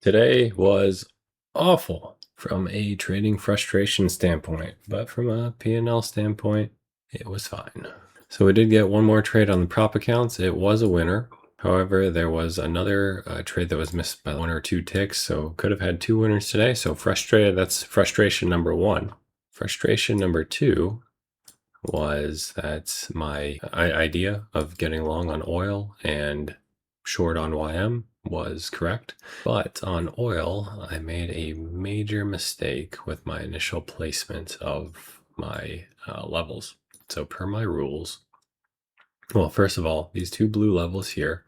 Today was awful from a trading frustration standpoint, but from a P&L standpoint, it was fine. So we did get one more trade on the prop accounts. It was a winner. However, there was another trade that was missed by one or two ticks, so could have had two winners today. So frustrated, that's frustration number one. Frustration number two was that my idea of getting long on oil and short on YM was correct. But on oil, I made a major mistake with my initial placement of my levels. So per my rules, well, first of all, these two blue levels here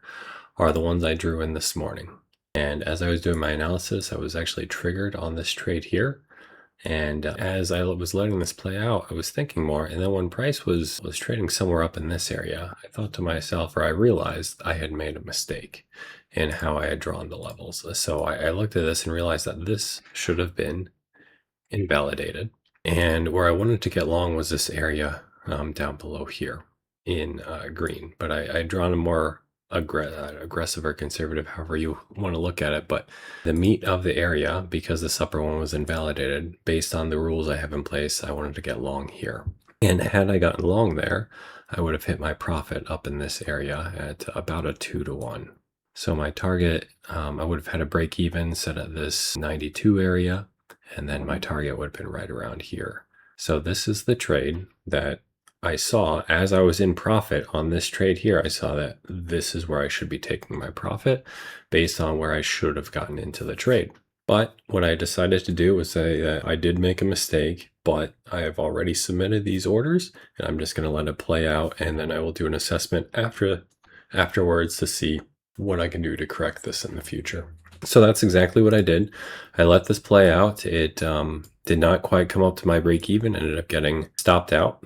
are the ones I drew in this morning. And as I was doing my analysis, I was actually triggered on this trade here. And as I was letting this play out, I was thinking more. And then when price was trading somewhere up in this area, I thought to myself, or I realized I had made a mistake in how I had drawn the levels. So I looked at this and realized that this should have been invalidated. And where I wanted to get long was this area down below here in green. But I'd drawn a more aggressive or conservative, however you want to look at it. But the meat of the area, because this upper one was invalidated, based on the rules I have in place, I wanted to get long here. And had I gotten long there, I would have hit my profit up in this area at about a 2-to-1. So my target, I would have had a break even set at this 92 area, and then my target would have been right around here. So this is the trade that I saw as I was in profit on this trade here. I saw that this is where I should be taking my profit based on where I should have gotten into the trade. But what I decided to do was say that I did make a mistake, but I have already submitted these orders and I'm just going to let it play out. And then I will do an assessment afterwards to see what I can do to correct this in the future. So that's exactly what I did. I let this play out. It did not quite come up to my break even, ended up getting stopped out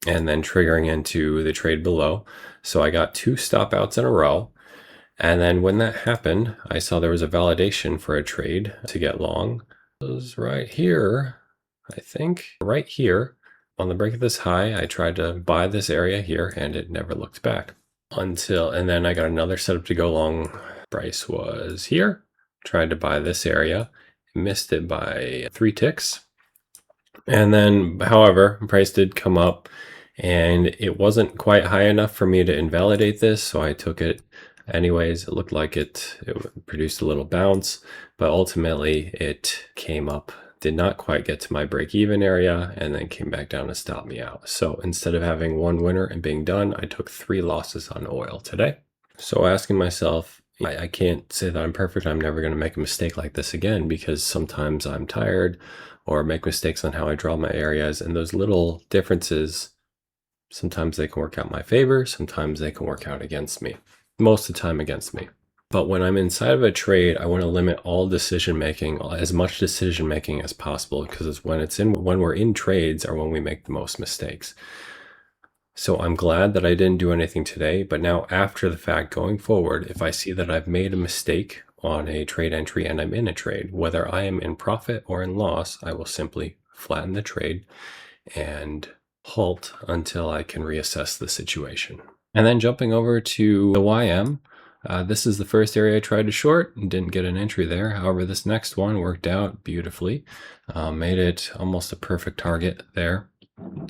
and then triggering into the trade below. So I got two stop outs in a row. And then when that happened, I saw there was a validation for a trade to get long. It was right here, I think, right here on the break of this high. I tried to buy this area here and it never looked back and then I got another setup to go long. Price was here, tried to buy this area, missed it by 3 ticks. And then, however, price did come up and it wasn't quite high enough for me to invalidate this. So I took it anyways. It looked like it produced a little bounce, but ultimately it came up, did not quite get to my break even area, and then came back down to stop me out. So instead of having one winner and being done, I took 3 losses on oil today. So asking myself, I can't say that I'm perfect. I'm never going to make a mistake like this again, because sometimes I'm tired or make mistakes on how I draw my areas. And those little differences, sometimes they can work out in my favor. Sometimes they can work out against me. Most of the time against me. But when I'm inside of a trade, I want to limit all decision making, as much decision making as possible, because when we're in trades are when we make the most mistakes. So I'm glad that I didn't do anything today, but now after the fact going forward, if I see that I've made a mistake on a trade entry and I'm in a trade, whether I am in profit or in loss, I will simply flatten the trade and halt until I can reassess the situation. And then jumping over to the YM, this is the first area I tried to short and didn't get an entry there. However, this next one worked out beautifully, made it almost a perfect target there.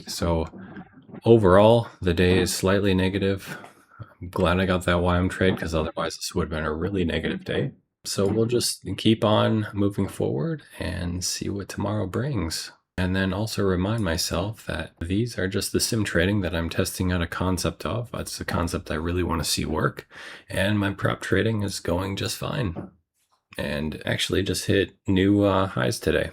So overall, the day is slightly negative. I'm glad I got that YM trade, because otherwise this would have been a really negative day. So we'll just keep on moving forward and see what tomorrow brings. And then also remind myself that these are just the sim trading that I'm testing out a concept of. That's a concept I really want to see work. And my prop trading is going just fine. And actually just hit new highs today.